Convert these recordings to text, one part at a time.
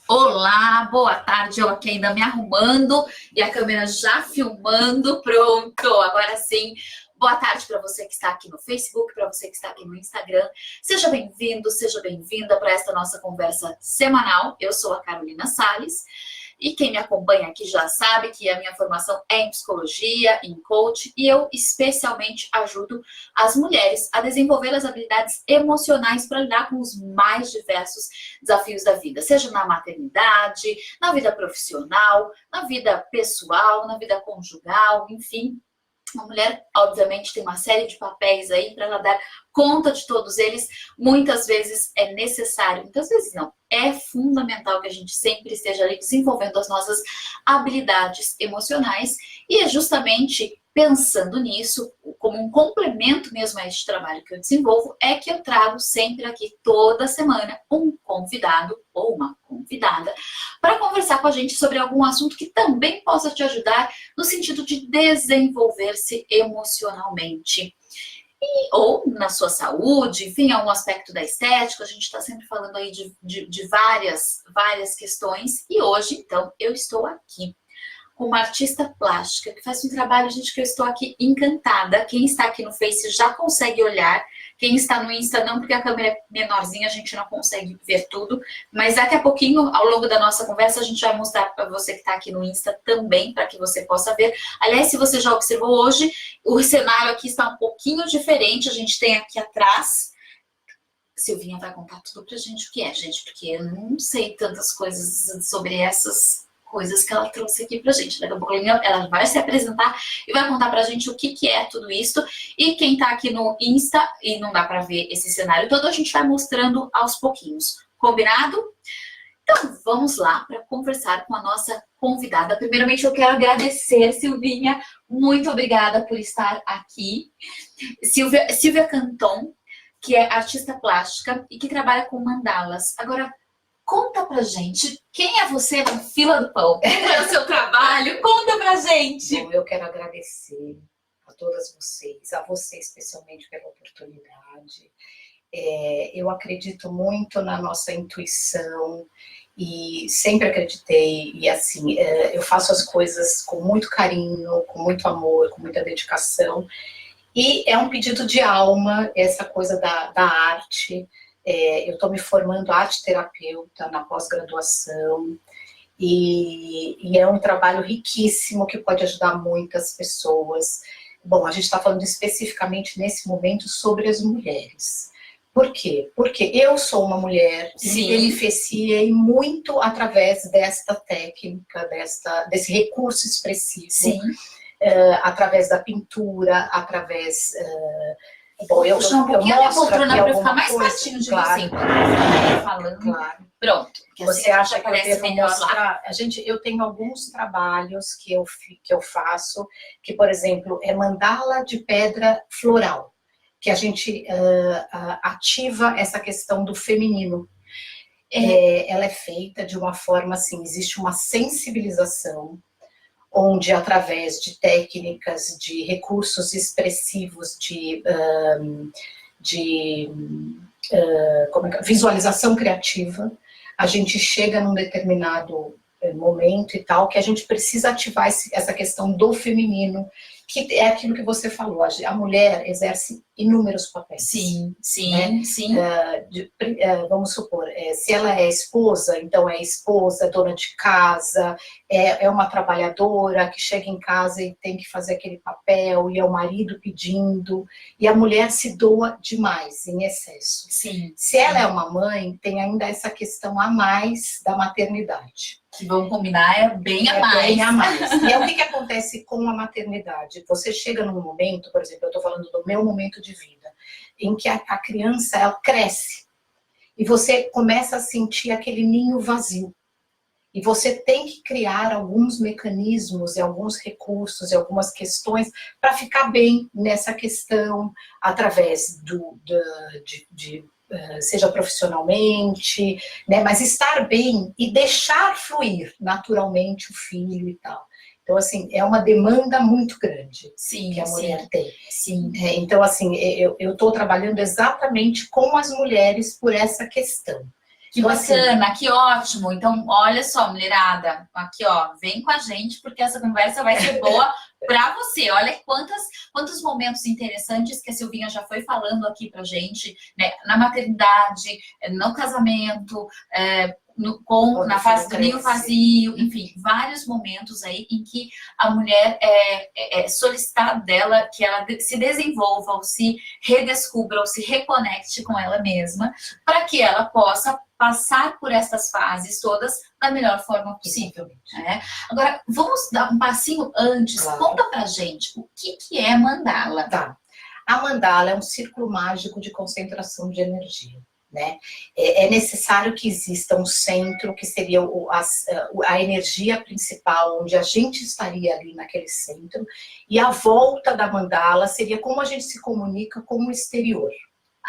Olá, boa tarde. Eu aqui ainda me arrumando e a câmera já filmando. Pronto, agora sim. Boa tarde para você que está aqui no Facebook, para você que está aqui no Instagram. Seja bem-vindo, seja bem-vinda para esta nossa conversa semanal. Eu sou a Carolina Sales. E quem me acompanha aqui já sabe que a minha formação é em psicologia, em coach, e eu especialmente ajudo as mulheres a desenvolver as habilidades emocionais para lidar com os mais diversos desafios da vida, seja na maternidade, na vida profissional, na vida pessoal, na vida conjugal, enfim. A mulher, obviamente, tem uma série de papéis aí para ela dar conta de todos eles. Muitas vezes é necessário, muitas vezes não, é fundamental que a gente sempre esteja ali desenvolvendo as nossas habilidades emocionais. E é justamente pensando nisso, como um complemento mesmo a este trabalho que eu desenvolvo, é que eu trago sempre aqui, toda semana, um convidado ou uma convidada para conversar com a gente sobre algum assunto que também possa te ajudar no sentido de desenvolver-se emocionalmente. Ou na sua saúde, enfim, algum aspecto da estética. A gente está sempre falando aí de várias questões. E hoje, então, eu estou aqui com uma artista plástica que faz um trabalho, gente, que eu estou aqui encantada. Quem está aqui no Face já consegue olhar. Quem está no Insta não, porque a câmera é menorzinha, a gente não consegue ver tudo. Mas daqui a pouquinho, ao longo da nossa conversa, a gente vai mostrar para você que está aqui no Insta também, para que você possa ver. Aliás, se você já observou hoje, o cenário aqui está um pouquinho diferente. A gente tem aqui atrás... Silvinha vai contar tudo pra gente o que é, gente, porque eu não sei tantas coisas sobre essas coisas que ela trouxe aqui pra gente. Daqui a pouco ela vai se apresentar e vai contar pra gente o que é tudo isso. E quem tá aqui no Insta e não dá pra ver esse cenário todo, a gente vai mostrando aos pouquinhos. Combinado? Então, vamos lá para conversar com a nossa convidada. Primeiramente, eu quero agradecer, Silvinha. Muito obrigada por estar aqui. Silvia Canton, que é artista plástica e que trabalha com mandalas. Agora, conta pra gente, quem é você na fila do pão? Qual é o seu trabalho? Conta pra gente! Bom, eu quero agradecer a todas vocês, a você especialmente pela oportunidade. Eu acredito muito na nossa intuição e sempre acreditei, e assim, eu faço as coisas com muito carinho, com muito amor, com muita dedicação. E é um pedido de alma, essa coisa da arte. Eu estou me formando arte-terapeuta na pós-graduação, e é um trabalho riquíssimo que pode ajudar muitas pessoas. Bom, a gente está falando especificamente nesse momento sobre as mulheres. Por quê? Porque eu sou uma mulher e me beneficiei muito através desta técnica, desse recurso expressivo. Sim. Através da pintura, através... Bom, eu mostro aqui para ficar mais pertinho de claro, você. Falando. Claro. Pronto. Você assim acha que eu devo mostrar? Eu tenho alguns trabalhos que eu faço, que, por exemplo, é mandala de pedra floral, que a gente ativa essa questão do feminino. Ela é feita de uma forma assim, existe uma sensibilização, onde através de técnicas, de recursos expressivos, visualização criativa, a gente chega num determinado momento e tal, que a gente precisa ativar essa questão do feminino, que é aquilo que você falou, a mulher exerce inúmeros papéis. Sim, né? Vamos supor, se ela é esposa, então é esposa, dona de casa, é uma trabalhadora que chega em casa e tem que fazer aquele papel, e é o marido pedindo, e a mulher se doa demais, em excesso. Sim. Se ela é uma mãe, tem ainda essa questão a mais da maternidade. Que vamos combinar, é bem a mais. Bem a mais. E o que acontece com a maternidade? Você chega num momento, por exemplo, eu estou falando do meu momento de vida, em que a criança, ela cresce, e você começa a sentir aquele ninho vazio. E você tem que criar alguns mecanismos e alguns recursos e algumas questões para ficar bem nessa questão, através seja profissionalmente, né, mas estar bem e deixar fluir naturalmente o filho e tal. Então, assim, é uma demanda muito grande que a mulher tem. Sim. Então, assim, eu estou trabalhando exatamente com as mulheres por essa questão. Que bacana, que ótimo. Então, olha só, mulherada, aqui ó, vem com a gente, porque essa conversa vai ser boa para você. Olha quantos momentos interessantes que a Silvinha já foi falando aqui pra gente, né? Na maternidade, no casamento, na fase do ninho vazio, enfim, vários momentos aí em que a mulher é solicitada dela que ela se desenvolva, ou se redescubra, ou se reconecte com ela mesma, para que ela possa passar por essas fases todas da melhor forma possível. Né? Agora, vamos dar um passinho antes. Claro. Conta pra gente o que é mandala. Tá. A mandala é um círculo mágico de concentração de energia. Né? É necessário que exista um centro que seria a energia principal, onde a gente estaria ali naquele centro, e a volta da mandala seria como a gente se comunica com o exterior.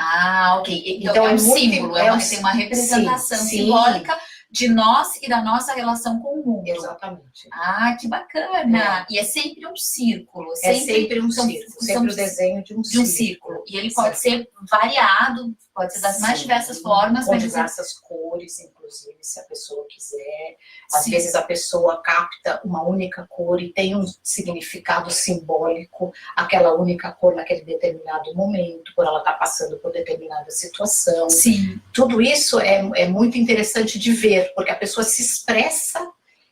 Ah, ok. Então é um símbolo, tem uma representação simbólica de nós e da nossa relação com o mundo. Exatamente. Ah, que bacana! E é sempre um círculo. É sempre um círculo, sempre o desenho de um círculo. E ele pode ser variado, pode ser das mais diversas formas. Com diversas cores, inclusive, se a pessoa quiser. Às vezes a pessoa capta uma única cor e tem um significado simbólico, aquela única cor naquele determinado momento, por ela estar passando por determinada situação. Sim. Tudo isso é muito interessante de ver, porque a pessoa se expressa.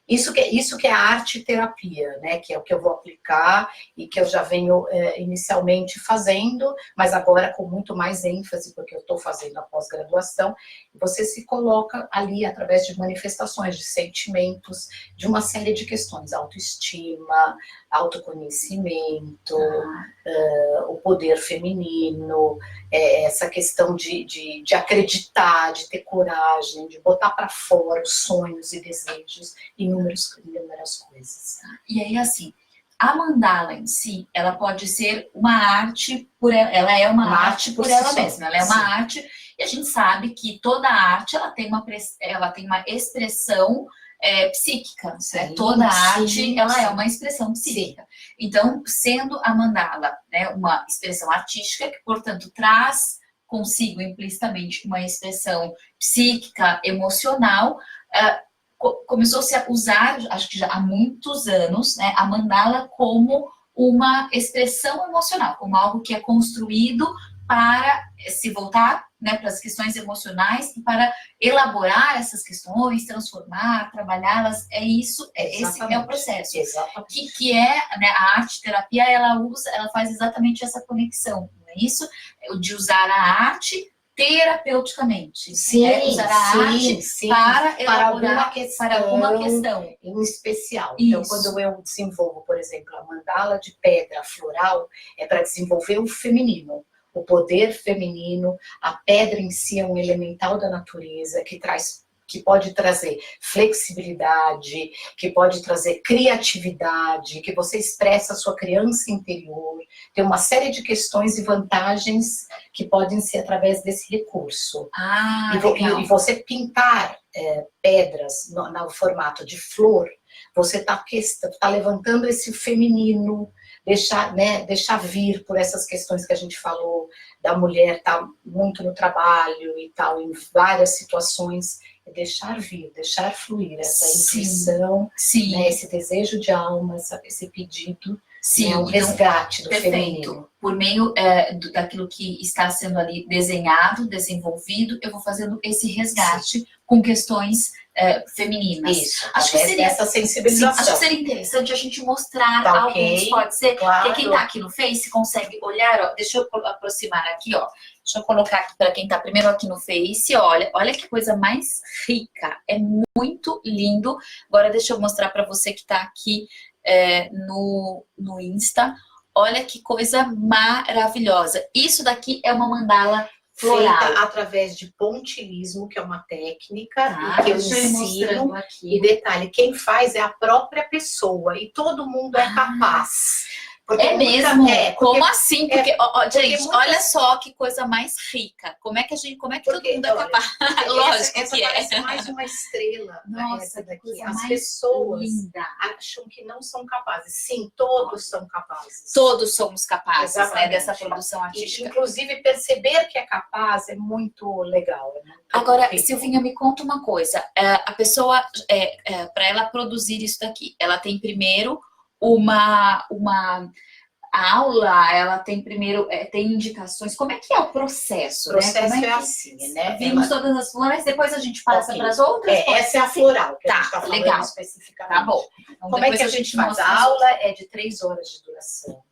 Isso que é a arte-terapia, né? Que é o que eu vou aplicar e que eu já venho inicialmente fazendo, mas agora com muito mais ênfase, porque eu estou fazendo a pós-graduação. Você se coloca ali através de manifestações, de sentimentos, de uma série de questões: autoestima, autoconhecimento, o poder feminino, essa questão de acreditar, de ter coragem, de botar para fora os sonhos e desejos, inúmeras coisas. E aí, assim, a mandala em si, ela pode ser uma arte ela é uma arte por ela mesma, ela é uma arte, e a gente sabe que toda arte ela tem uma expressão psíquica, né? Toda arte ela é uma expressão psíquica. Então, sendo a mandala, né, uma expressão artística que, portanto, traz consigo implicitamente uma expressão psíquica, emocional, começou-se a usar, acho que já há muitos anos, né, a mandala como uma expressão emocional, como algo que é construído para se voltar, né, para as questões emocionais e para elaborar essas questões, transformar, trabalhá-las. Esse é o processo. Exatamente. Que é, né, a arte-terapia, ela faz exatamente essa conexão, não é isso? De usar a arte terapeuticamente. Usar a arte para elaborar para alguma questão em especial. Então, quando eu desenvolvo, por exemplo, a mandala de pedra floral, é para desenvolver o feminino, o poder feminino. A pedra em si é um elemental da natureza que pode trazer flexibilidade, que pode trazer criatividade, que você expressa a sua criança interior. Tem uma série de questões e vantagens que podem ser através desse recurso. E você pintar pedras no formato de flor, você está levantando esse feminino, deixar vir por essas questões que a gente falou, da mulher estar muito no trabalho e tal, em várias situações. Deixar vir, deixar fluir essa intuição, né, esse desejo de alma, esse pedido, um resgate do feminino. Por meio daquilo que está sendo ali desenhado, desenvolvido, eu vou fazendo esse resgate com questões femininas. Isso, acho que seria essa sensibilização. Acho que seria interessante a gente mostrar alguns, pode ser, claro. Porque quem está aqui no Face consegue olhar, ó, deixa eu aproximar aqui, ó. Deixa eu colocar aqui para quem está primeiro aqui no Face, olha que coisa mais rica, é muito lindo. Agora deixa eu mostrar para você que está aqui no Insta, olha que coisa maravilhosa. Isso daqui é uma mandala floral. Feita através de pontilismo, que é uma técnica que eu ensino. Aqui. E detalhe, quem faz é a própria pessoa, e todo mundo é capaz. Porque É muita- mesmo? porque- Como assim? Porque, gente, muitas- olha só que coisa mais rica. Como é que todo porque, mundo é olha, capaz? Lógico essa que é. parece mais uma estrela. Nossa, essa que daqui. coisa As mais pessoas linda. acham que não são capazes. Sim, todos são capazes. Todos somos capazes, né, Exatamente. dessa produção E, artística. inclusive, perceber que é capaz é muito legal. É muito Agora, rico. Silvinha, me conta uma coisa. A pessoa, para ela produzir isso daqui, ela tem primeiro uma aula, ela tem primeiro, tem indicações. Como é que é o processo? O processo né? Como é que assim, né? vimos todas as flores, depois a gente passa Ok. para as outras? Pode Essa ser é a assim? floral que a Tá, gente está falando legal. especificamente. Tá bom. Então, Como é que a depois gente faz? mostra A as- aula é de 3 horas de duração,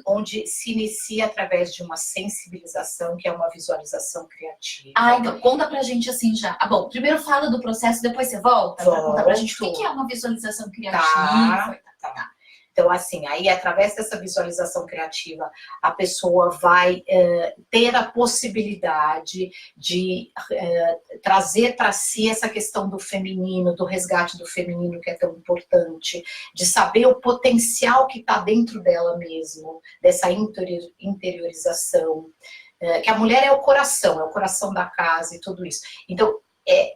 onde se inicia através de uma sensibilização, que é uma visualização criativa. Ah, então conta pra gente assim já. Ah, bom, primeiro fala do processo, depois você volta pra contar pra gente o que é uma visualização criativa. Tá. Então, assim, aí através dessa visualização criativa, a pessoa vai ter a possibilidade de trazer para si essa questão do feminino, do resgate do feminino, que é tão importante, de saber o potencial que está dentro dela mesmo, dessa interiorização, que a mulher é o coração da casa e tudo isso. Então,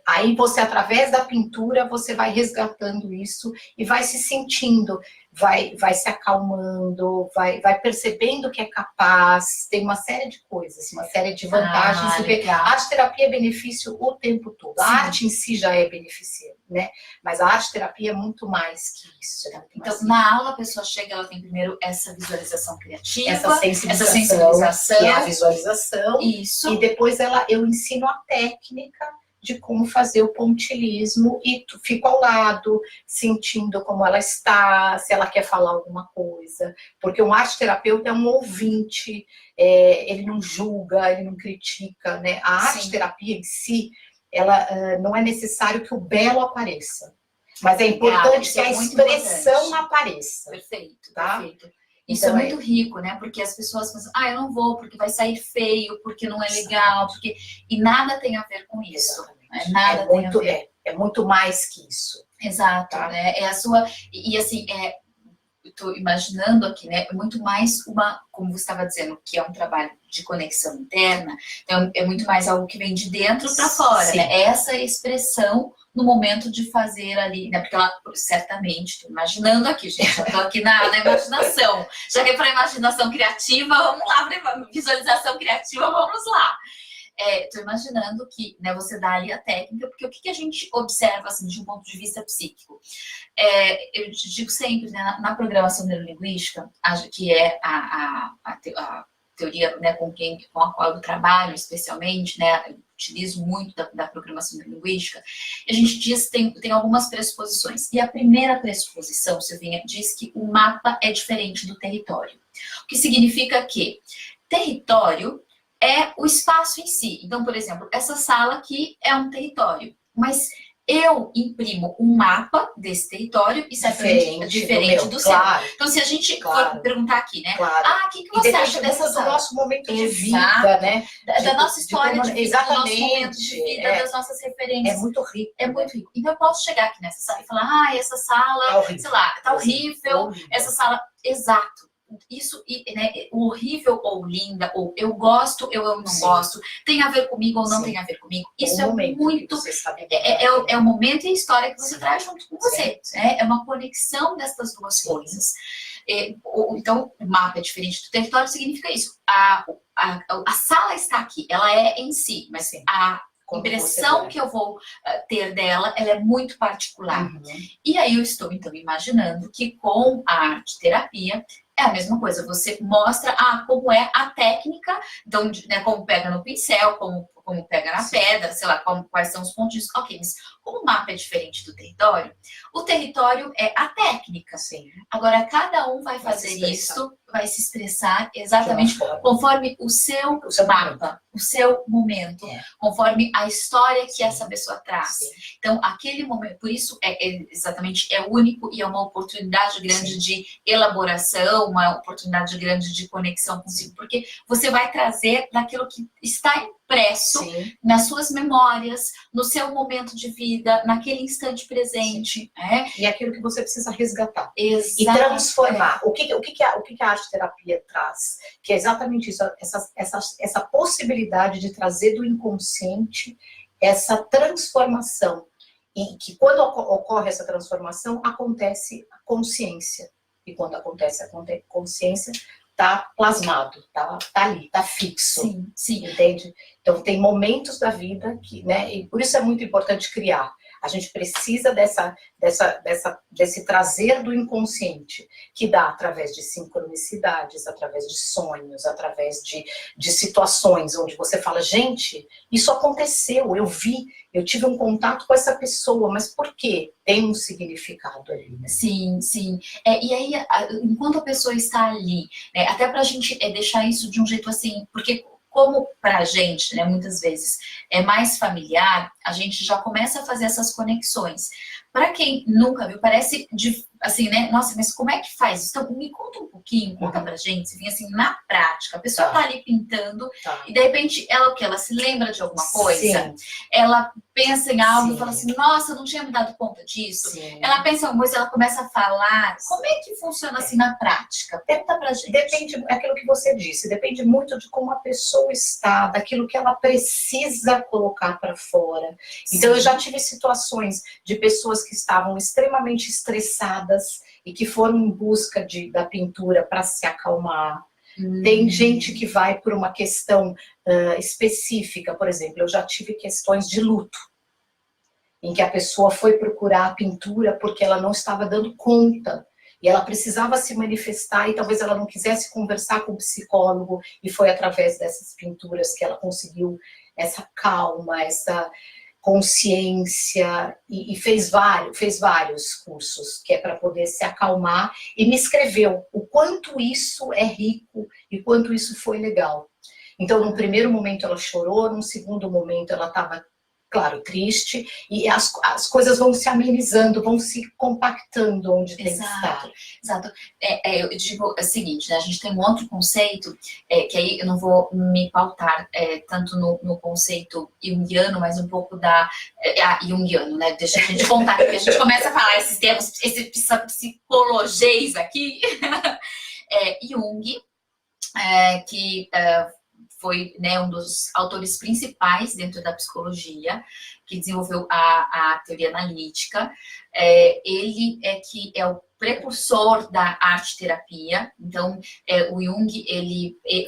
aí você, através da pintura, você vai resgatando isso e vai se sentindo, vai se acalmando, vai percebendo que é capaz, tem uma série de coisas, uma série de vantagens. Porque a arte-terapia é benefício o tempo todo. Sim. A arte em si já é benefício, né? Mas a arte-terapia é muito mais que isso. Né? Então, na aula, a pessoa chega, ela tem primeiro essa visualização criativa, essa sensibilização, que é a visualização. Isso. E depois eu ensino a técnica de como fazer o pontilhismo e fico ao lado, sentindo como ela está, se ela quer falar alguma coisa. Porque um arte-terapeuta é um ouvinte, ele não julga, ele não critica, né? A arte-terapia em si, ela não é necessário que o belo apareça. Mas é importante que a expressão apareça. Perfeito, tá? Perfeito. Isso então, é muito rico, né? Porque as pessoas pensam, eu não vou, porque vai sair feio, porque não é legal, porque... E nada tem a ver com isso. Nada tem a ver. É muito mais que isso. Exato, tá? né? É a sua... E assim, eu tô imaginando aqui, né? É muito mais como você estava dizendo, que é um trabalho de conexão interna, então é muito mais algo que vem de dentro para fora, né? Essa expressão no momento de fazer ali, né? Porque ela, certamente, estou imaginando aqui, gente, já estou aqui na imaginação. Já que é para imaginação criativa, vamos lá, para visualização criativa, vamos lá. Estou imaginando que, né, você dá ali a técnica, porque o que a gente observa, assim, de um ponto de vista psíquico? Eu digo sempre, né, na programação neurolinguística, que é a teoria, né, com a qual eu trabalho especialmente, né, eu utilizo muito da programação neurolinguística, a gente diz que tem algumas pressuposições. E a primeira pressuposição, Silvinha, diz que o mapa é diferente do território. O que significa que território é o espaço em si. Então, por exemplo, essa sala aqui é um território, mas eu imprimo um mapa desse território e certamente diferente do seu. Claro, então, se a gente for perguntar aqui, né? Claro. O que você acha dessa sala? Do nosso momento de vida, né? Da nossa história de vida, exatamente. do nosso momento de vida, das nossas referências. É muito rico. É muito rico. Então, eu posso chegar aqui nessa sala e falar, essa sala, sei lá, tá horrível. Essa sala, exato. Isso, né, o horrível ou linda, ou eu gosto, eu não gosto, tem a ver comigo ou não tem a ver comigo. Isso é muito. É o momento e a história que você traz junto com você. É uma conexão dessas duas coisas. Então, o mapa é diferente do território, significa isso. A sala está aqui, ela é em si, mas a impressão que eu vou ter dela, ela é muito particular. E aí eu estou, então, imaginando que com a arte-terapia é a mesma coisa, você mostra como é a técnica, então, né, como pega no pincel, como pega na pedra, sei lá, quais são os pontos. Ok, mas como o mapa é diferente do território, o território é a técnica. Agora, cada um vai fazer isso, vai se expressar exatamente conforme o seu mapa, o seu momento, conforme a história que essa pessoa traz. Então, aquele momento, por isso exatamente é único e é uma oportunidade grande de elaboração uma oportunidade grande de conexão consigo, porque você vai trazer daquilo que está impresso nas suas memórias, no seu momento de vida, naquele instante presente. E aquilo que você precisa resgatar. Exato. E transformar. O que a arte-terapia traz? Que é exatamente isso, essa possibilidade de trazer do inconsciente essa transformação. E que quando ocorre essa transformação, acontece a consciência. E quando acontece a consciência, está plasmado, tá ali, está fixo. Sim. Entende? Então, tem momentos da vida que, né, e por isso é muito importante criar. A gente precisa desse trazer do inconsciente, que dá através de sincronicidades, através de sonhos, através de situações onde você fala, gente, isso aconteceu, eu vi, eu tive um contato com essa pessoa, mas por quê? Tem um significado ali, né? Sim. E aí, enquanto a pessoa está ali, né, até pra gente deixar isso de um jeito assim, porque como pra gente, né, muitas vezes é mais familiar, a gente já começa a fazer essas conexões. Para quem nunca viu, parece assim, né? Nossa, mas como é que faz isso? Então, me conta um pouquinho, conta pra gente, se vem assim, na prática, a pessoa tá ali pintando e de repente ela o quê? Ela se lembra de alguma coisa? Ela pensa em algo e fala assim, nossa, eu não tinha me dado conta disso. Ela pensa em alguma coisa, ela começa a falar. Como é que funciona assim na prática? Conta pra gente. Depende, é aquilo que você disse, depende muito de como a pessoa está, daquilo que ela precisa colocar para fora. Então, eu já tive situações de pessoas que estavam extremamente estressadas e que foram em busca da pintura para se acalmar. Tem gente que vai por uma questão específica, por exemplo, eu já tive questões de luto, em que a pessoa foi procurar a pintura porque ela não estava dando conta, e ela precisava se manifestar, e talvez ela não quisesse conversar com o psicólogo, e foi através dessas pinturas que ela conseguiu essa calma, essa consciência, e fez vários cursos, que é para poder se acalmar, e me escreveu o quanto isso é rico, e quanto isso foi legal. Então, no primeiro momento ela chorou, no segundo momento ela estava, claro, triste, e as coisas vão se amenizando, vão se compactando onde tem que estar. Exato. Eu digo o seguinte, né, a gente tem um outro conceito, que aí eu não vou me pautar tanto no conceito junguiano, mas um pouco junguiano, né, deixa a gente contar, porque a gente começa a falar esses termos, essa psicologias aqui, Jung, que foi, né, um dos autores principais dentro da psicologia, que desenvolveu a teoria analítica. Ele que é o precursor da arte-terapia. Então, o Jung,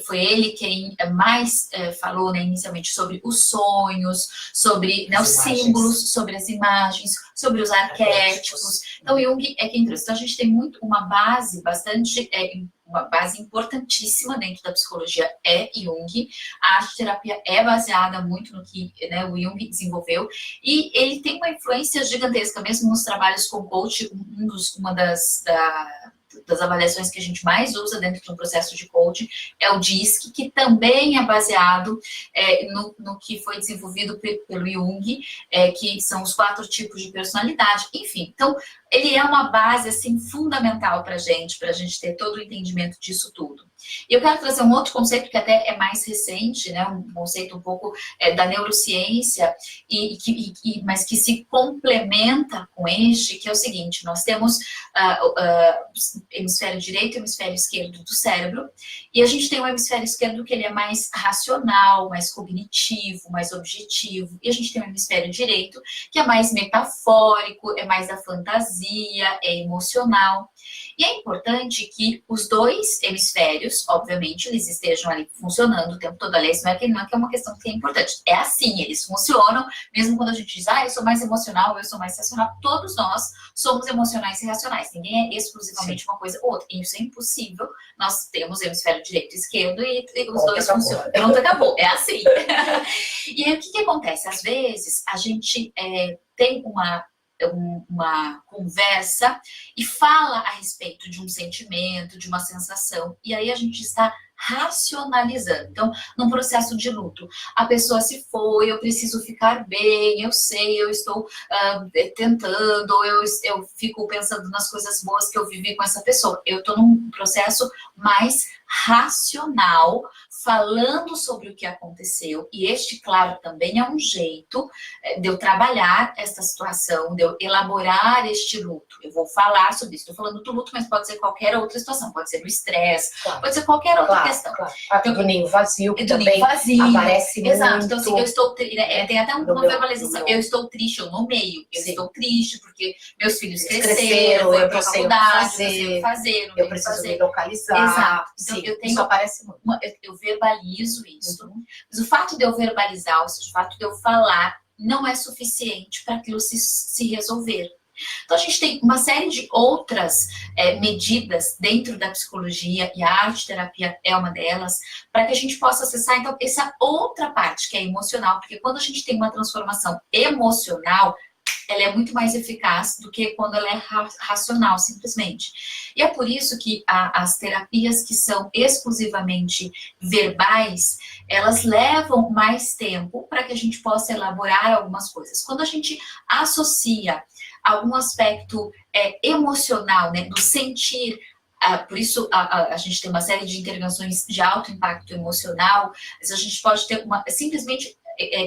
foi ele quem mais falou, né, inicialmente sobre os sonhos, sobre, né, os símbolos, sobre as imagens, sobre os arquétipos. Então, Jung é quem trouxe. Então, a gente tem uma base bastante uma base importantíssima dentro da psicologia é Jung. A arte-terapia é baseada muito no que, né, o Jung desenvolveu, e ele tem uma influência gigantesca, mesmo nos trabalhos com coach. Uma das avaliações que a gente mais usa dentro de um processo de coaching é o DISC, que também é baseado no que foi desenvolvido pelo Jung, que são os 4 tipos de personalidade, enfim. Então, ele é uma base, assim, fundamental para a gente ter todo o entendimento disso tudo. E eu quero trazer um outro conceito que até é mais recente, né, um conceito um pouco da neurociência, mas que se complementa com este, que é o seguinte: nós temos hemisfério direito e hemisfério esquerdo do cérebro, e a gente tem o hemisfério esquerdo que ele é mais racional, mais cognitivo, mais objetivo, e a gente tem o hemisfério direito que é mais metafórico, é mais da fantasia, é emocional. E é importante que os dois hemisférios, obviamente, eles estejam ali funcionando o tempo todo. Aliás, não é que é uma questão que é importante. É assim, eles funcionam, mesmo quando a gente diz, eu sou mais emocional, eu sou mais racional. Todos nós somos emocionais e racionais. Ninguém é exclusivamente uma coisa ou outra. Isso é impossível. Nós temos hemisfério direito e esquerdo e os dois funcionam. Pronto, acabou. É assim. E aí, o que acontece? Às vezes, a gente tem uma conversa e fala a respeito de um sentimento, de uma sensação, e aí a gente está racionalizando. Então, num processo de luto, a pessoa se foi, eu preciso ficar bem, eu sei, eu estou tentando, ou eu fico pensando nas coisas boas que eu vivi com essa pessoa. Eu estou num processo mais racional, falando sobre o que aconteceu, e este, claro, também é um jeito de eu trabalhar essa situação, de eu elaborar este luto. Eu vou falar sobre isso, estou falando do luto, mas pode ser qualquer outra situação, pode ser do estresse, Claro. pode ser qualquer outra questão. Claro. Do ninho vazio, que do também ninho vazio. Aparece Exato. muito. Então, assim, eu estou... tem até uma verbalização. Eu estou triste, eu nomeio. Eu Sim. estou triste porque meus filhos Eles cresceram, eu não sei faculdade, eu fazer, eu preciso me localizar. Exato. Então, Sim, eu tenho isso aparece muito. Eu verbalizo isso. Mas o fato de eu verbalizar, ou seja, o fato de eu falar, não é suficiente para aquilo se resolver. Então, a gente tem uma série de outras medidas dentro da psicologia, e a arte-terapia é uma delas, para que a gente possa acessar, então, essa outra parte, que é emocional, porque quando a gente tem uma transformação emocional, ela é muito mais eficaz do que quando ela é racional, simplesmente. E é por isso que as terapias que são exclusivamente verbais, elas levam mais tempo para que a gente possa elaborar algumas coisas. Quando a gente associa algum aspecto emocional, né, do sentir, por isso a gente tem uma série de intervenções de alto impacto emocional, mas a gente pode ter simplesmente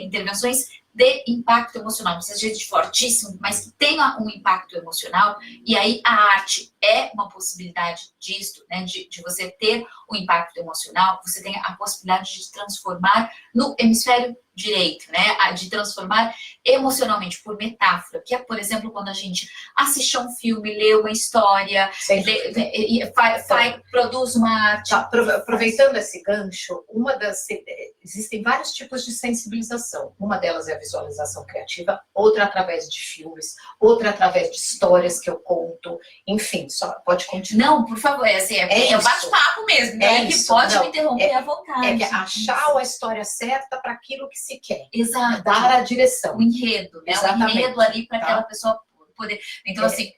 intervenções de impacto emocional, não seja de fortíssimo, mas que tenha um impacto emocional, e aí a arte é uma possibilidade disso, né, de você ter um impacto emocional, você tem a possibilidade de transformar no hemisfério direito, né, de transformar emocionalmente por metáfora, que é, por exemplo, quando a gente assiste a um filme, lê uma história, produz uma arte. Tá, aproveitando esse gancho, existem vários tipos de sensibilização. Uma delas é a visualização criativa, outra através de filmes, outra através de histórias que eu conto, enfim, só pode continuar. Não, por favor, é um bate-papo mesmo, né? Que pode me interromper à vontade. É que achar a história certa para aquilo que se quer. Exato. Dar a direção. O enredo, né? Exatamente. O enredo ali para aquela pessoa poder... Então, assim...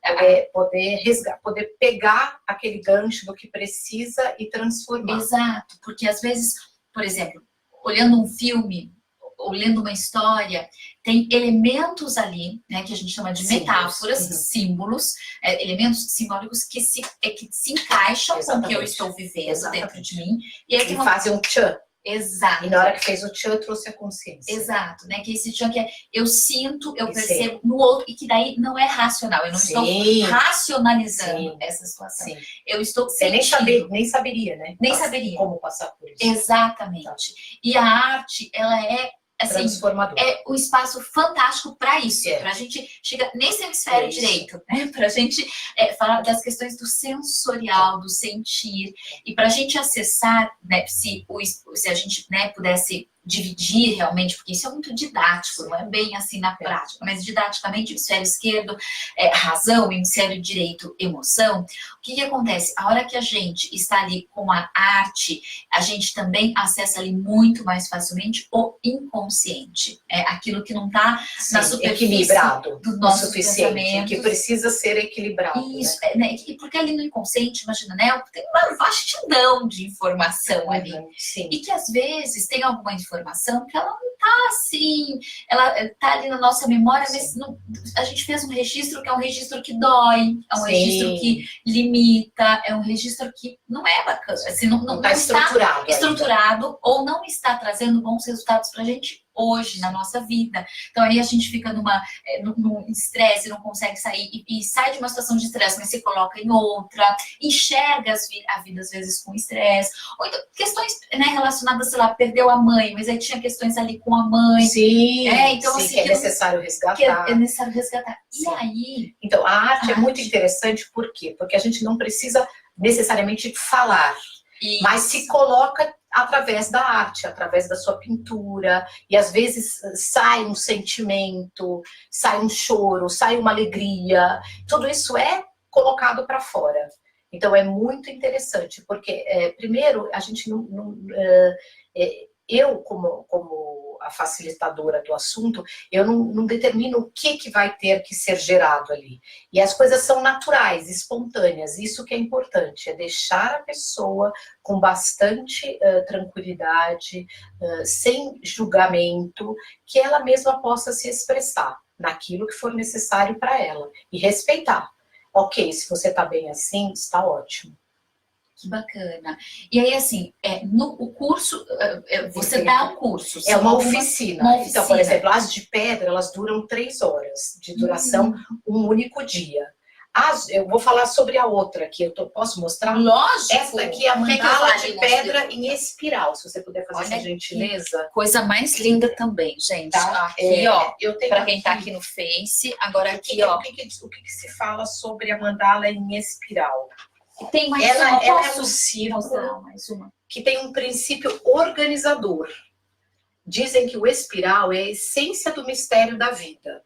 Poder pegar aquele gancho do que precisa e transformar. Exato, porque às vezes, por exemplo, olhando um filme ou lendo uma história, tem elementos ali, né, que a gente chama de metáforas, símbolos, elementos simbólicos que se encaixam com o que eu estou vivendo dentro de mim. E aí fazem um tchan. Exato. E na hora que fez o tchan, trouxe a consciência. Exato, né? Que esse tchan que eu sinto, eu percebo no outro, e que daí não é racional. Eu não estou racionalizando essa situação. Sim. Eu estou sentindo. Você nem saberia, né? Nem saberia. Como passar por isso. Exatamente. Tá. E a arte, ela é transformador. É um espaço fantástico para isso, para a gente chegar nesse hemisfério direito, né? Para a gente falar das questões do sensorial, do sentir, e para a gente acessar, né, se a gente, né, pudesse dividir realmente, porque isso é muito didático, não é bem assim na prática, mas didaticamente, hemisfério esquerdo, razão, hemisfério direito, emoção. O que acontece? A hora que a gente está ali com a arte, a gente também acessa ali muito mais facilmente o inconsciente, aquilo que não está na superfície equilibrado, do nosso pensamento, que precisa ser equilibrado. Isso, né? E porque ali no inconsciente, imagina, né, tem uma vastidão de informação ali, sim. E que às vezes tem alguma informação que ela não tá assim, ela tá ali na nossa memória, mas não, a gente fez um registro que é um registro que dói, é um registro que limita, é um registro que não é bacana, assim, não está estruturado ou não está trazendo bons resultados pra gente hoje, na nossa vida. Então aí a gente fica num estresse, não consegue sair e sai de uma situação de estresse, mas se coloca em outra, enxerga a vida às vezes com estresse, ou então questões, né, relacionadas, sei lá, perdeu a mãe, mas aí tinha questões ali com a mãe. Sim, então, assim, que é necessário resgatar. E aí... Então, a arte é muito interessante, por quê? Porque a gente não precisa necessariamente falar, mas se coloca através da arte, através da sua pintura, e às vezes sai um sentimento, sai um choro, sai uma alegria, tudo isso é colocado para fora. Então é muito interessante, porque primeiro a gente eu, como a facilitadora do assunto, eu não determino o que vai ter que ser gerado ali. E as coisas são naturais, espontâneas. Isso que é importante, é deixar a pessoa com bastante tranquilidade, sem julgamento, que ela mesma possa se expressar naquilo que for necessário para ela. E respeitar. Ok, se você está bem assim, está ótimo. Que bacana. E aí, assim, o curso, você dá o curso. É uma oficina. Então, por exemplo, as de pedra, elas duram 3 horas de duração, um único dia. Eu vou falar sobre a outra aqui, posso mostrar? Lógico. Essa aqui é a mandala de pedra em espiral, se você puder fazer essa gentileza. Coisa mais linda também, gente. Tá? Aqui, ó, eu tenho para quem tá aqui no Face, agora aqui, ó. O que se fala sobre a mandala em espiral? Tem mais ela é um círculo mais uma que tem um princípio organizador. Dizem que o espiral é a essência do mistério da vida.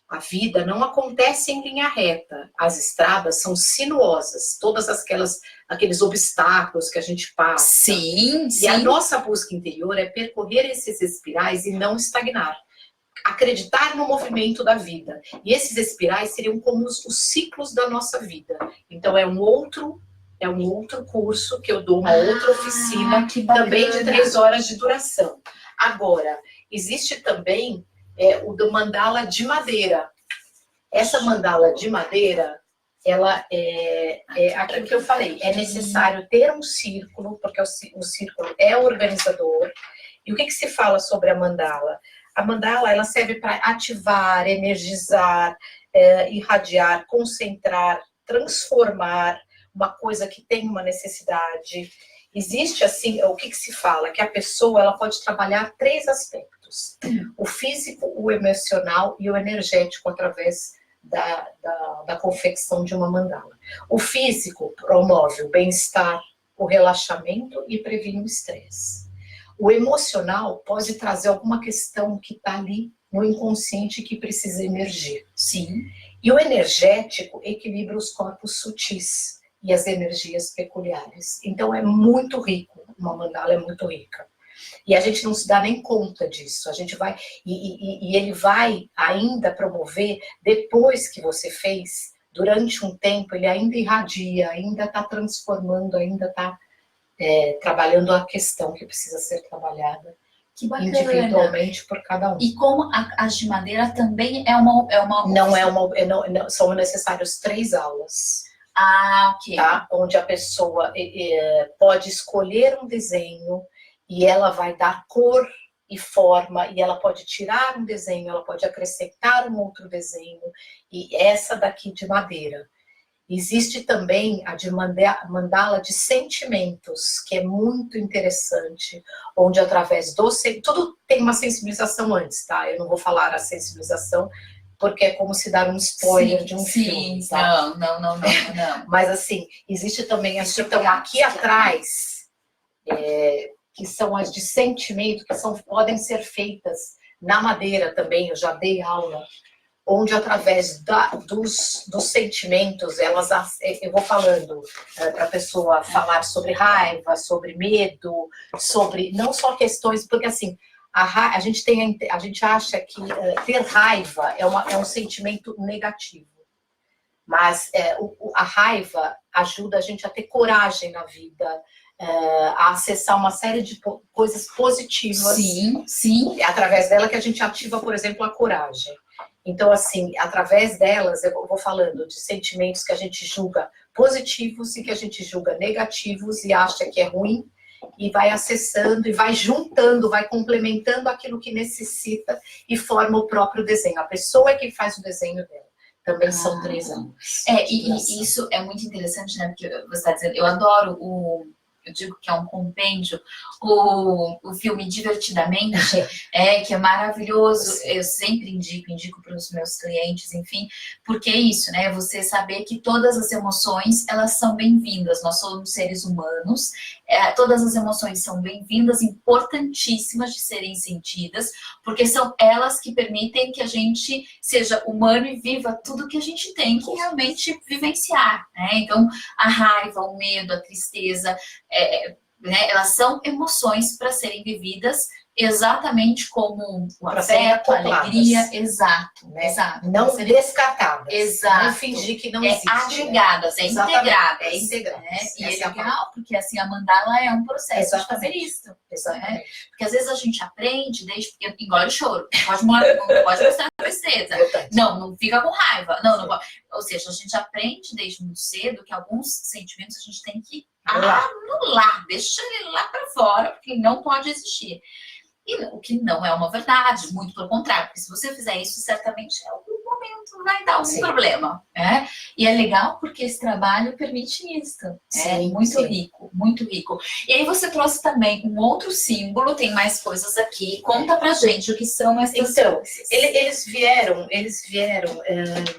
A vida não acontece em linha reta. As estradas são sinuosas, todas aqueles obstáculos que a gente passa. Sim, sim. E a nossa busca interior é percorrer esses espirais e não estagnar. Acreditar no movimento da vida. E esses espirais seriam como os ciclos da nossa vida. Então é um outro curso que eu dou, uma outra oficina, também de 3 horas de duração. Agora, existe também o do mandala de madeira. Essa mandala de madeira, ela é aquilo que eu falei, é necessário ter um círculo, porque o círculo é organizador. E o que se fala sobre a mandala? A mandala, ela serve para ativar, energizar, irradiar, concentrar, transformar uma coisa que tem uma necessidade. Existe, assim, o que se fala? Que a pessoa, ela pode trabalhar 3 aspectos. O físico, o emocional e o energético, através da confecção de uma mandala. O físico promove o bem-estar, o relaxamento e previne o estresse. O emocional pode trazer alguma questão que está ali no inconsciente que precisa emergir. Sim. E o energético equilibra os corpos sutis e as energias peculiares. Então é muito rico, uma mandala é muito rica. E a gente não se dá nem conta disso. A gente vai e ele vai ainda promover, depois que você fez, durante um tempo, ele ainda irradia, ainda está transformando, ainda está trabalhando a questão que precisa ser trabalhada individualmente por cada um. E como as de madeira também é uma... Não, são necessários 3 aulas. Ah, ok. Tá? Onde a pessoa pode escolher um desenho e ela vai dar cor e forma, e ela pode tirar um desenho, ela pode acrescentar um outro desenho, e essa daqui de madeira. Existe também a de mandala de sentimentos, que é muito interessante, onde através tudo tem uma sensibilização antes, tá? Eu não vou falar a sensibilização, porque é como se dar um spoiler de um filme, tá? Não. Mas assim, existe também as que estão aqui atrás, que são as de sentimento, que podem ser feitas na madeira também, eu já dei aula, onde através dos sentimentos, eu vou falando para a pessoa falar sobre raiva, sobre medo, sobre não só questões, porque assim, a gente acha que ter raiva é um sentimento negativo, mas a raiva ajuda a gente a ter coragem na vida, a acessar uma série de coisas positivas. Sim. É através dela que a gente ativa, por exemplo, a coragem. Então, assim, através delas, eu vou falando de sentimentos que a gente julga positivos e que a gente julga negativos e acha que é ruim, e vai acessando, e vai juntando, vai complementando aquilo que necessita e forma o próprio desenho. A pessoa é que faz o desenho dela. Também são 3 anos. E isso é muito interessante, né? Porque você está dizendo, eu adoro eu digo que é um compêndio, o filme Divertidamente, que é maravilhoso, eu sempre indico para os meus clientes, enfim, porque é isso, né, você saber que todas as emoções, elas são bem-vindas, nós somos seres humanos, todas as emoções são bem-vindas, importantíssimas de serem sentidas, porque são elas que permitem que a gente seja humano e viva tudo que a gente tem que realmente vivenciar, né, então a raiva, o medo, a tristeza, né? Elas são emoções para serem vividas exatamente como o Pra serem afeto, a acopladas, alegria, exato, né? exato. Não descartadas, Exato. não fingir que não É existe. agregadas, Né? integradas. É integradas. Né? E é Essa legal, porque assim, a mandala é um processo de fazer isso. Exatamente. Né? Porque às vezes a gente aprende, desde porque engole o choro, não pode mostrar tristeza. Não fica com raiva. Não pode. Ou seja, a gente aprende desde muito cedo que alguns sentimentos a gente tem que anular, deixa ele lá para fora, porque não pode existir. E o que não é uma verdade, muito pelo contrário, porque se você fizer isso, certamente em algum momento vai dar algum problema. Né? E é legal porque esse trabalho permite isso. É muito rico, muito rico. E aí você trouxe também um outro símbolo, tem mais coisas aqui. Conta pra gente o que são essas coisas. Eles vieram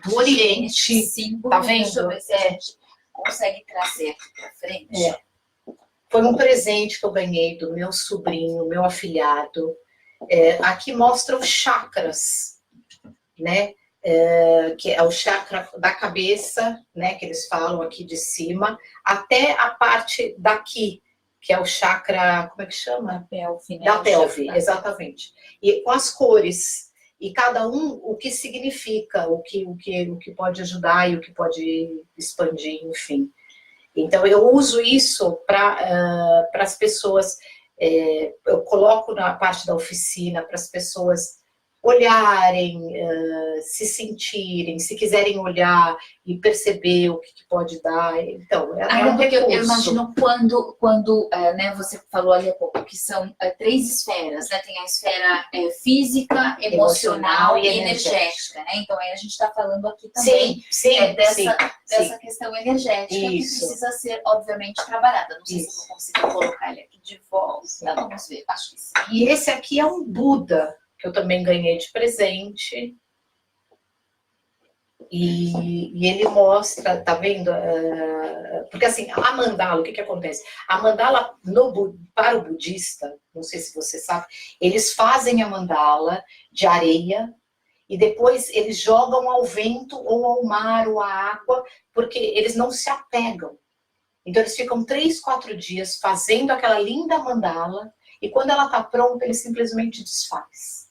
do Oriente. Símbolo, tá vendo? Deixa eu ver se a gente consegue trazer aqui pra frente. Foi um presente que eu ganhei do meu sobrinho, meu afilhado. Aqui mostra os chakras, né? Que é o chakra da cabeça, né? Que eles falam aqui de cima, até a parte daqui, que é o chakra, como é que chama? Da pelve, né? Da pelve, exatamente. E com as cores. E cada um, o que significa, o que pode ajudar e o que pode expandir, enfim. Então, eu uso isso para as pessoas, eu coloco na parte da oficina para as pessoas olharem, se sentirem, se quiserem olhar e perceber o que pode dar. Então, um porque recurso. eu imagino quando né, você falou ali há pouco, que são 3 esferas, né? Tem a esfera física, emocional e energética, né? Então, aí a gente está falando aqui também dessa questão energética que precisa ser, obviamente, trabalhada. Não sei se eu vou conseguir colocar ele aqui de volta. Vamos ver, acho que sim. E esse aqui é um Buda, que eu também ganhei de presente. E ele mostra, tá vendo? Porque assim, a mandala, o que acontece? A mandala, para o budista, não sei se você sabe, eles fazem a mandala de areia e depois eles jogam ao vento ou ao mar ou à água, porque eles não se apegam. Então eles ficam 3, 4 dias fazendo aquela linda mandala e quando ela está pronta, eles simplesmente desfaz.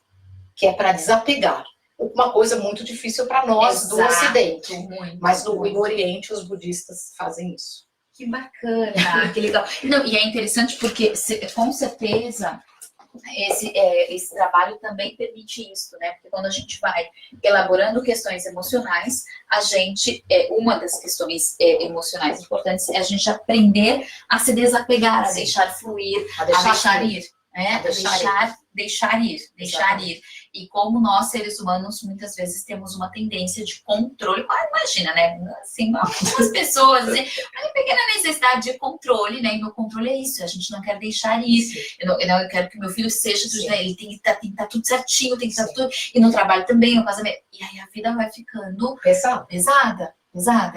Que é para desapegar. Uma coisa muito difícil para nós do Ocidente. Mas no Oriente os budistas fazem isso. Que bacana, que legal. Não, e é interessante porque, com certeza, esse trabalho também permite isso, né? Porque quando a gente vai elaborando questões emocionais, a gente, uma das questões emocionais importantes é a gente aprender a se desapegar, a deixar fluir, a deixar ir. Deixar ir. E como nós, seres humanos, muitas vezes temos uma tendência de controle. Imagina, né? Assim, algumas pessoas, uma pequena necessidade de controle, né? E meu controle é isso, a gente não quer deixar ir. Eu quero que meu filho seja do jeito, ele tem que estar tudo certinho, tem que estar tudo. E no trabalho também, no casamento. E aí a vida vai ficando pesada,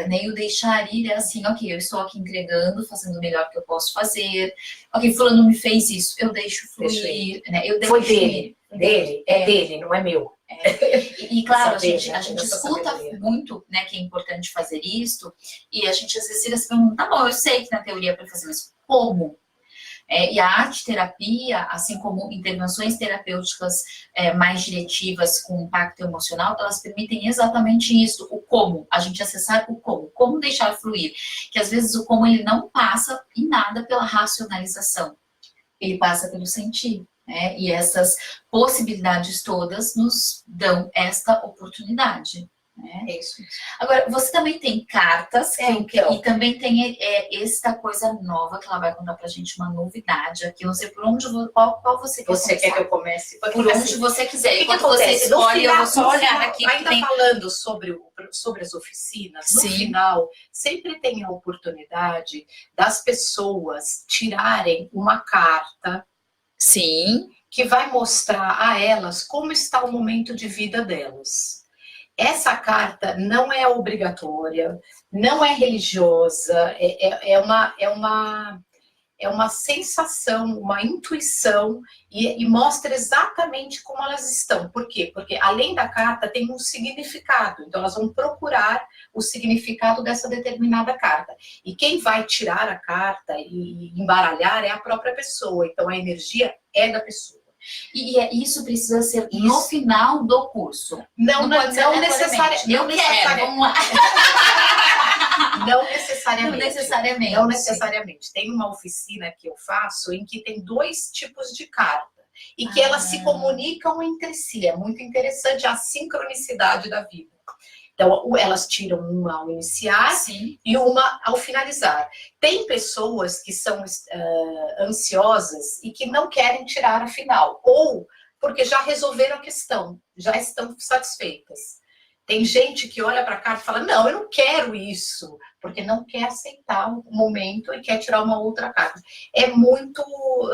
né? E o deixar ir é assim, ok, eu estou aqui entregando, fazendo o melhor que eu posso fazer. Ok, fulano me fez isso, eu deixo fluir, né? Foi dele, dele, não é meu. E claro, a gente escuta muito, né, que é importante fazer isso, e a gente às vezes fica assim, tá bom, eu sei que na teoria é para fazer, mas como? E a arte-terapia, assim como intervenções terapêuticas mais diretivas com impacto emocional, elas permitem exatamente isso, o como, a gente acessar o como deixar fluir, que às vezes o como ele não passa em nada pela racionalização, ele passa pelo sentir, né? E essas possibilidades todas nos dão esta oportunidade. É isso. Agora, você também tem cartas, e também tem esta coisa nova que ela vai contar pra gente, uma novidade aqui. Não sei por onde, qual você quer começar. Você quer que eu comece? Por onde você quiser. Enquanto você escolhe, eu vou só olhar aqui. Ainda falando sobre as oficinas, no final, sempre tem a oportunidade das pessoas tirarem uma carta. Sim. Que vai mostrar a elas como está o momento de vida delas. Essa carta não é obrigatória, não é religiosa, é é uma sensação, uma intuição, e mostra exatamente como elas estão. Por quê? Porque além da carta tem um significado, então elas vão procurar o significado dessa determinada carta. E quem vai tirar a carta e embaralhar é a própria pessoa, então a energia é da pessoa. E isso precisa ser no final do curso. Não necessariamente. Eu quero, vamos lá. Não necessariamente. Não necessariamente. Não necessariamente. Tem uma oficina que eu faço em que tem 2 tipos de carta e que elas se comunicam entre si. É muito interessante a sincronicidade da vida. Então, elas tiram uma ao iniciar e uma ao finalizar. Tem pessoas que são ansiosas e que não querem tirar a final, ou porque já resolveram a questão, já estão satisfeitas. Tem gente que olha para a carta e fala, não, eu não quero isso, porque não quer aceitar o momento e quer tirar uma outra carta. É muito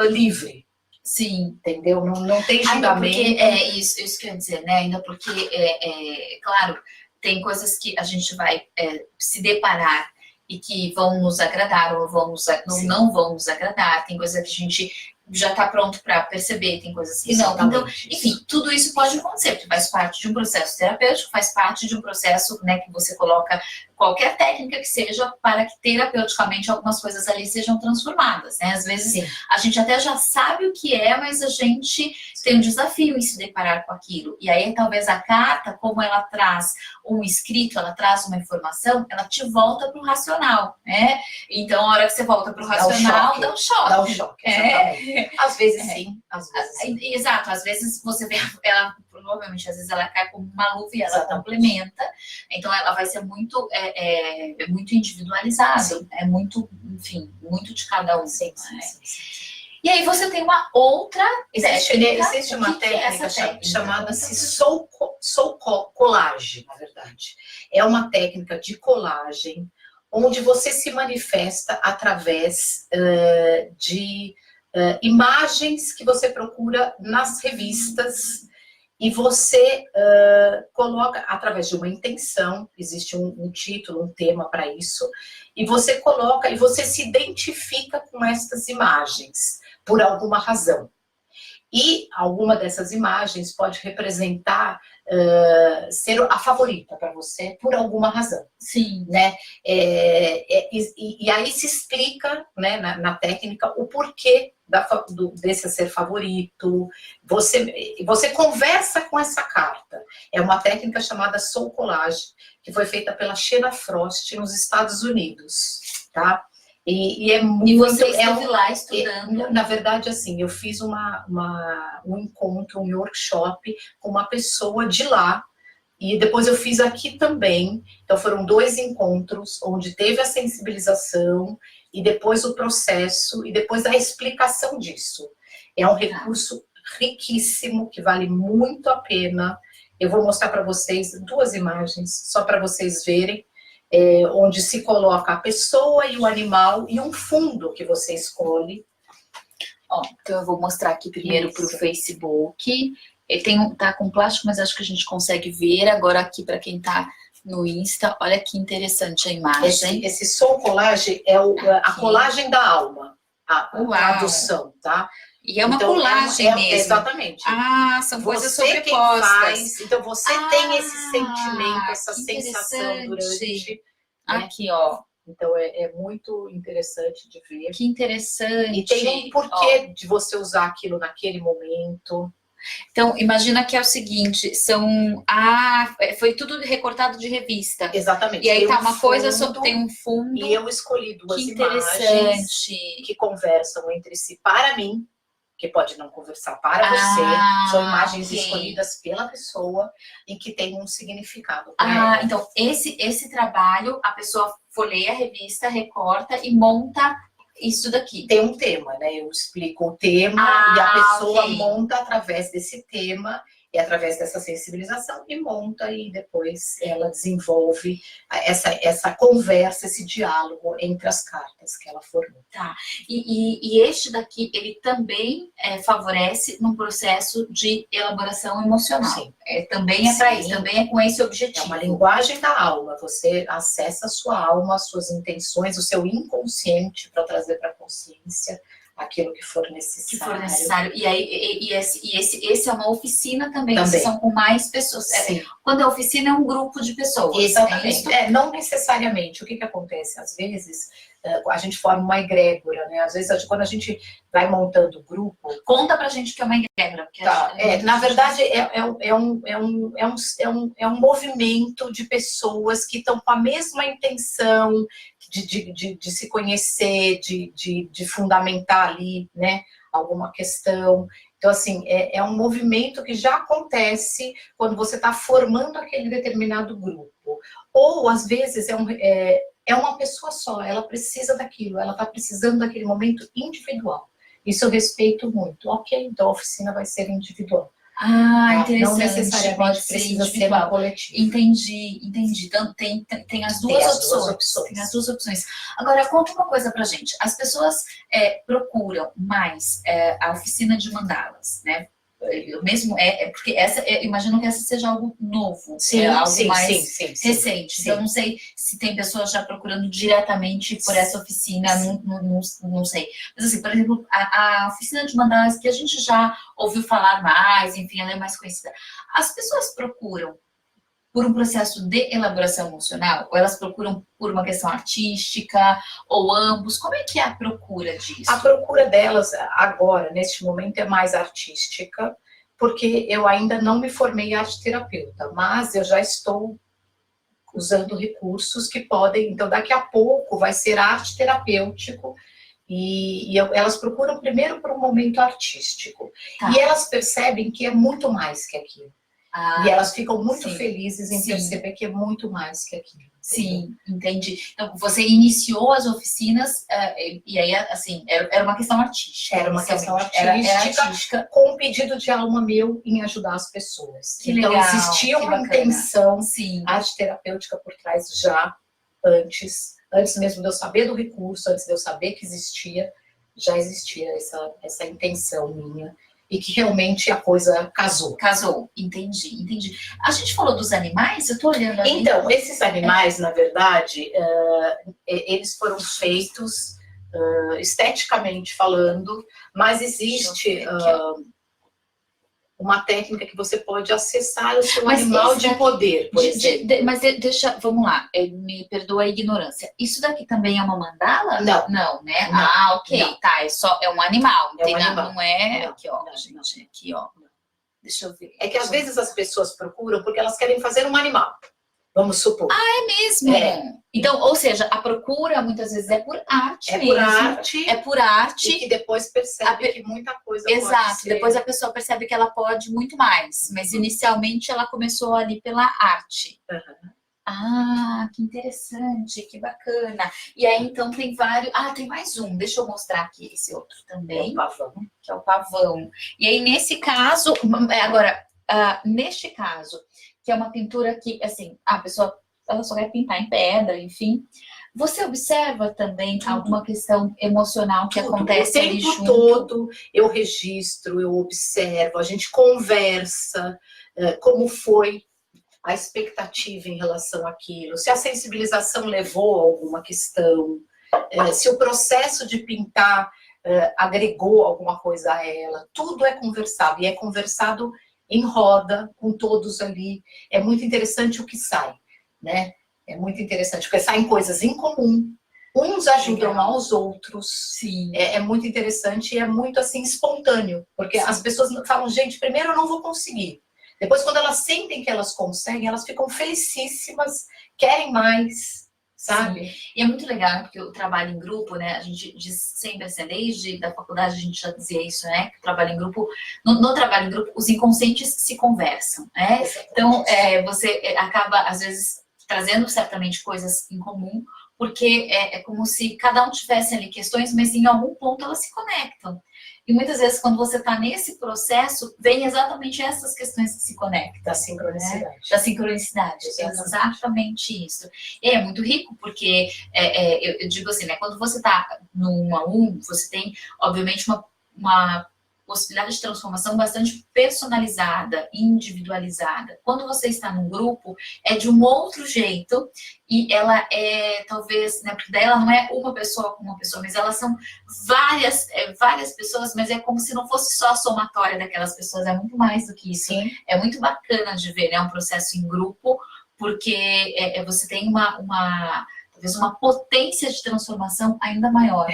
livre. Sim. Entendeu? Não tem julgamento. Ainda porque, isso que eu ia dizer, né? Ainda porque, claro, tem coisas que a gente vai se deparar e que vão nos agradar ou não vão nos agradar. Tem coisas que a gente já está pronto para perceber, tem coisas que não. Então, enfim, tudo isso pode acontecer, porque faz parte de um processo terapêutico, faz parte de um processo, né, que você coloca qualquer técnica que seja para que terapeuticamente algumas coisas ali sejam transformadas, né? Às vezes a gente até já sabe o que é, mas a gente tem um desafio em se deparar com aquilo. E aí talvez a carta, como ela traz um escrito, ela traz uma informação, ela te volta para o racional, né? Então a hora que você volta para o racional, dá um choque. Dá um choque, exatamente. Às vezes sim, às vezes sim. Exato, às vezes você vê ela, provavelmente, às vezes ela cai como uma luva e ela complementa, então ela vai ser muito, muito individualizada, é muito, enfim, muito de cada um. Sim. E aí você tem uma outra técnica. Existe uma técnica chamada-se soul collage, na verdade. É uma técnica de colagem onde você se manifesta através de imagens que você procura nas revistas e você coloca, através de uma intenção, existe um título, um tema para isso, e você coloca, e você se identifica com estas imagens, por alguma razão. E alguma dessas imagens pode representar ser a favorita para você por alguma razão. Sim. Né? E aí se explica, né, na técnica o porquê desse ser favorito. Você conversa com essa carta. É uma técnica chamada soul collage, que foi feita pela Sheila Frost nos Estados Unidos. Tá? E é muito... E você esteve lá estudando? Na verdade, assim, eu fiz um encontro, um workshop com uma pessoa de lá, e depois eu fiz aqui também. Então foram 2 encontros, onde teve a sensibilização, e depois o processo, e depois a explicação disso. É um recurso riquíssimo, que vale muito a pena. Eu vou mostrar para vocês 2 imagens, só para vocês verem. Onde se coloca a pessoa e o animal e um fundo que você escolhe. Então eu vou mostrar aqui primeiro para o Facebook. Tá com plástico, mas acho que a gente consegue ver. Agora aqui para quem tá no Insta, olha que interessante a imagem. Esse soul collage é a colagem da alma, a tradução, tá? E é uma colagem mesmo. Exatamente. São coisas sobrepostas. Então você tem esse sentimento, essa sensação durante... Né? Aqui, ó. Então é muito interessante de ver. Que interessante. E tem um porquê de você usar aquilo naquele momento. Então, imagina que é o seguinte, foi tudo recortado de revista. Exatamente. E aí tá uma coisa, tem um fundo. E eu escolhi 2 imagens que conversam entre si para mim, que pode não conversar para você, são imagens escolhidas pela pessoa e que tem um significado. Então esse trabalho, a pessoa folheia a revista, recorta e monta isso daqui. Tem um tema, né? Eu explico o tema e a pessoa monta através desse tema. E através dessa sensibilização, e monta, e depois ela desenvolve essa conversa, esse diálogo entre as cartas que ela formou. Tá. E este daqui, ele também favorece num processo de elaboração emocional. Sim. Também é para isso, também é com esse É objetivo. uma linguagem da alma, você acessa a sua alma, as suas intenções, o seu inconsciente para trazer para a consciência aquilo que for necessário. E aí, esse é uma oficina também. Também. São com mais pessoas. Sim. Quando a oficina é um grupo de pessoas. Exatamente. Não necessariamente. O que acontece? Às vezes, a gente forma uma egrégora, né? Às vezes, quando a gente vai montando o grupo... Conta pra gente o que é uma egrégora. Porque na verdade, é um movimento de pessoas que estão com a mesma intenção de se conhecer, de fundamentar ali, né, alguma questão. Então, assim, é um movimento que já acontece quando você está formando aquele determinado grupo. Ou, às vezes, é uma pessoa só, ela precisa daquilo, ela está precisando daquele momento individual. Isso eu respeito muito. Ok, então a oficina vai ser individual. Interessante. Não necessariamente precisa ser uma coletiva. Entendi. Então tem as duas opções. Tem as duas opções. Agora, conta uma coisa pra gente. As pessoas procuram mais a oficina de mandalas, né? Porque imagino que essa seja algo novo, algo mais recente. Então, não sei se tem pessoas já procurando diretamente por essa oficina, não sei. Mas, assim, por exemplo, a oficina de mandalas, que a gente já ouviu falar mais, enfim, ela é mais conhecida. As pessoas procuram por um processo de elaboração emocional? Ou elas procuram por uma questão artística? Ou ambos? Como é que é a procura disso? A procura delas agora, neste momento, é mais artística, porque eu ainda não me formei arte terapeuta, mas eu já estou usando recursos que podem... Então, daqui a pouco vai ser arte terapêutico, e elas procuram primeiro por um momento artístico. Tá. E elas percebem que é muito mais que aquilo. E elas ficam muito felizes em perceber que é muito mais que aquilo. Sim, entendi. Então, você iniciou as oficinas e aí, assim, era uma questão artística. Era uma questão artística com um pedido de alma meu em ajudar as pessoas. Que legal, então, existia uma intenção arte terapêutica por trás já antes mesmo de eu saber do recurso, antes de eu saber que existia, já existia essa intenção minha. E que realmente a coisa casou. Casou, entendi. A gente falou dos animais, eu tô olhando ali. Então, esses animais, na verdade, eles foram feitos esteticamente falando, mas existe uma técnica que você pode acessar o seu animal de poder, por exemplo. Mas vamos lá, me perdoa a ignorância. Isso daqui também é uma mandala? Não, né? Não, ok, não. Tá, é um animal, um animal. Não é... Não, aqui, ó, gente, aqui, ó. Deixa eu ver. É que às vezes as pessoas procuram porque elas querem fazer um animal. Vamos supor. É mesmo? Então, ou seja, a procura muitas vezes é por arte mesmo. É por arte. E que depois percebe que muita coisa Exato, pode ser. Depois a pessoa percebe que ela pode muito mais. Mas inicialmente ela começou ali pela arte. Que interessante, que bacana. E aí, então, tem vários... tem mais um. Deixa eu mostrar aqui esse outro também. É o pavão. Que é o pavão. E aí, nesse caso... Agora, neste caso... que é uma pintura que, assim, a pessoa ela só vai pintar em pedra, enfim. Você observa também alguma questão emocional que acontece ali junto? O tempo todo eu registro, eu observo, a gente conversa, como foi a expectativa em relação àquilo, se a sensibilização levou a alguma questão, se o processo de pintar agregou alguma coisa a ela. Tudo é conversado, e é conversado em roda, com todos ali. É muito interessante o que sai, né? É muito interessante, porque saem coisas em comum, uns ajudam aos outros. Sim. É muito interessante e é muito, assim, espontâneo, porque as pessoas falam, gente, primeiro eu não vou conseguir. Depois, quando elas sentem que elas conseguem, elas ficam felicíssimas, querem mais, sabe? Sim. E é muito legal, porque o trabalho em grupo, né, a gente diz sempre assim, desde da faculdade a gente já dizia isso, né, que o trabalho em grupo, no trabalho em grupo, os inconscientes se conversam, né? Então, você acaba, às vezes, trazendo certamente coisas em comum, porque é como se cada um tivesse ali questões, mas em algum ponto elas se conectam. E muitas vezes, quando você está nesse processo, vem exatamente essas questões que se conectam. Da sincronicidade. Né? Da sincronicidade, exatamente isso. E é muito rico, porque eu digo assim, né? Quando você está no 1 a 1, você tem, obviamente, uma possibilidade de transformação bastante personalizada, individualizada. Quando você está num grupo, é de um outro jeito, e ela é, talvez, né, porque daí ela não é uma pessoa com uma pessoa, mas elas são várias pessoas, mas é como se não fosse só a somatória daquelas pessoas, é muito mais do que isso. Sim. É muito bacana de ver, né, um processo em grupo, porque você tem talvez uma potência de transformação ainda maior.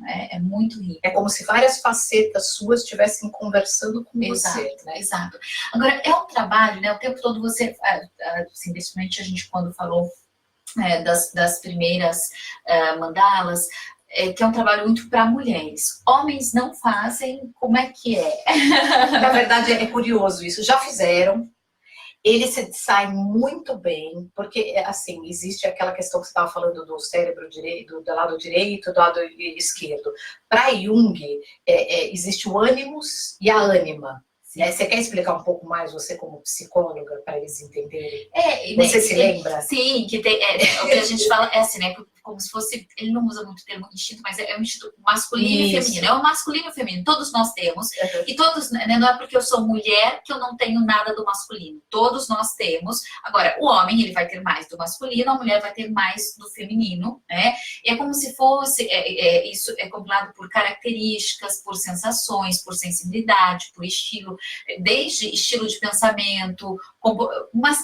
É muito rico. É como se várias facetas suas estivessem conversando com você. Né? Exato. Agora, é um trabalho, né? O tempo todo você, assim, principalmente a gente quando falou das primeiras mandalas, que é um trabalho muito para mulheres. Homens não fazem, como é que é? Na verdade, é curioso isso. Já fizeram. Eles se saem muito bem, porque, assim, existe aquela questão que você estava falando do cérebro direito, do lado direito, do lado esquerdo. Para Jung, existe o ânimos e a ânima. Você quer explicar um pouco mais, você como psicóloga, para eles entenderem? Você se lembra? Sim, que tem, o que a gente fala é assim, né? Como se fosse, ele não usa muito o termo instinto, mas é um instinto masculino e feminino. É o masculino e o feminino, todos nós temos. E todos, né, não é porque eu sou mulher que eu não tenho nada do masculino. Todos nós temos. Agora, o homem, ele vai ter mais do masculino, a mulher vai ter mais do feminino, né? E é como se fosse, isso é compilado por características, por sensações, por sensibilidade, por estilo, desde estilo de pensamento,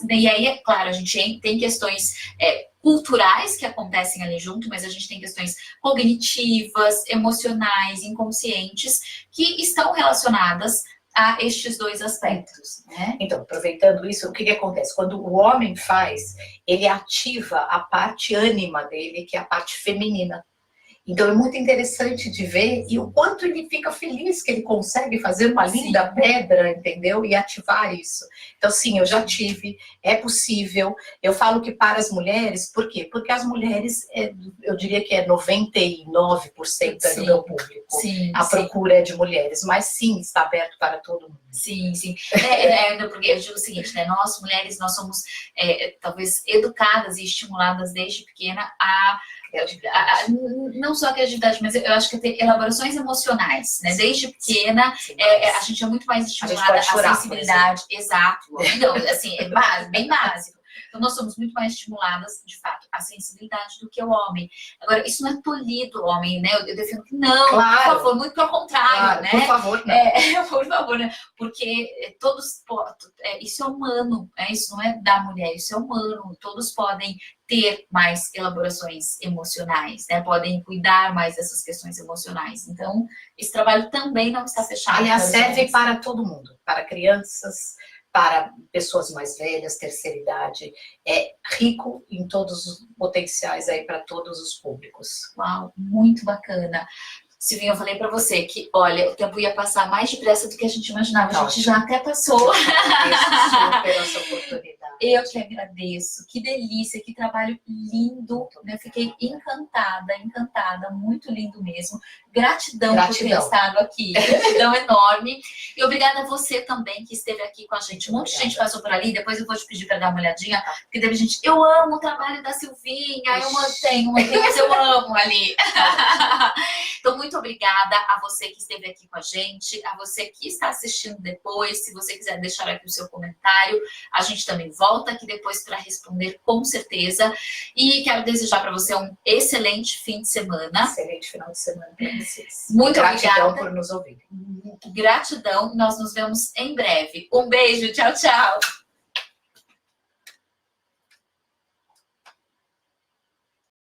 e aí, é claro, a gente tem questões culturais que acontecem ali junto, mas a gente tem questões cognitivas, emocionais, inconscientes, que estão relacionadas a estes dois aspectos. Né? Então, aproveitando isso, o que acontece? Quando o homem faz, ele ativa a parte ânima dele, que é a parte feminina. Então é muito interessante de ver e o quanto ele fica feliz que ele consegue fazer uma linda pedra, entendeu? E ativar isso. Então sim, eu já tive, é possível. Eu falo que para as mulheres, por quê? Porque as mulheres, eu diria que é 99% do meu público. A procura é de mulheres, mas sim, está aberto para todo mundo. Sim. Porque eu digo o seguinte, né? Nós, mulheres, nós somos talvez educadas e estimuladas desde pequena não só a criatividade, mas eu acho que ter elaborações emocionais, né? Desde pequena, a gente é muito mais estimulada à sensibilidade. Exato. Não, assim, bem básico. Então, nós somos muito mais estimuladas, de fato, à sensibilidade do que o homem. Agora, isso não é tolido o homem, né? Eu defendo que não, claro, por favor, muito pelo contrário, né? Por favor, não. Por favor, né? Porque todos, isso é humano, isso não é da mulher, isso é humano. Todos podem ter mais elaborações emocionais, né? Podem cuidar mais dessas questões emocionais. Então, esse trabalho também não está fechado. Aliás, serve para todo mundo, para crianças, para pessoas mais velhas, terceira idade, é rico em todos os potenciais aí para todos os públicos. Uau, muito bacana. Silvinha, eu falei para você que, olha, o tempo ia passar mais depressa do que a gente imaginava. A gente já até passou. Eu agradeço super essa oportunidade. Eu que agradeço. Que delícia, que trabalho lindo. Eu fiquei encantada, muito lindo mesmo. Gratidão por ter estado aqui. Gratidão enorme. E obrigada a você também que esteve aqui com a gente. Um monte de gente passou por ali. Depois eu vou te pedir para dar uma olhadinha. Porque teve gente, eu amo o trabalho da Silvinha. Eu mantenho, mas eu amo ali. Então, muito obrigada a você que esteve aqui com a gente, a você que está assistindo depois. Se você quiser deixar aqui o seu comentário, a gente também volta aqui depois para responder com certeza. E quero desejar para você um excelente fim de semana. Excelente final de semana para vocês. Muito gratidão obrigada por nos ouvir. Gratidão. Nós nos vemos em breve. Um beijo. Tchau, tchau.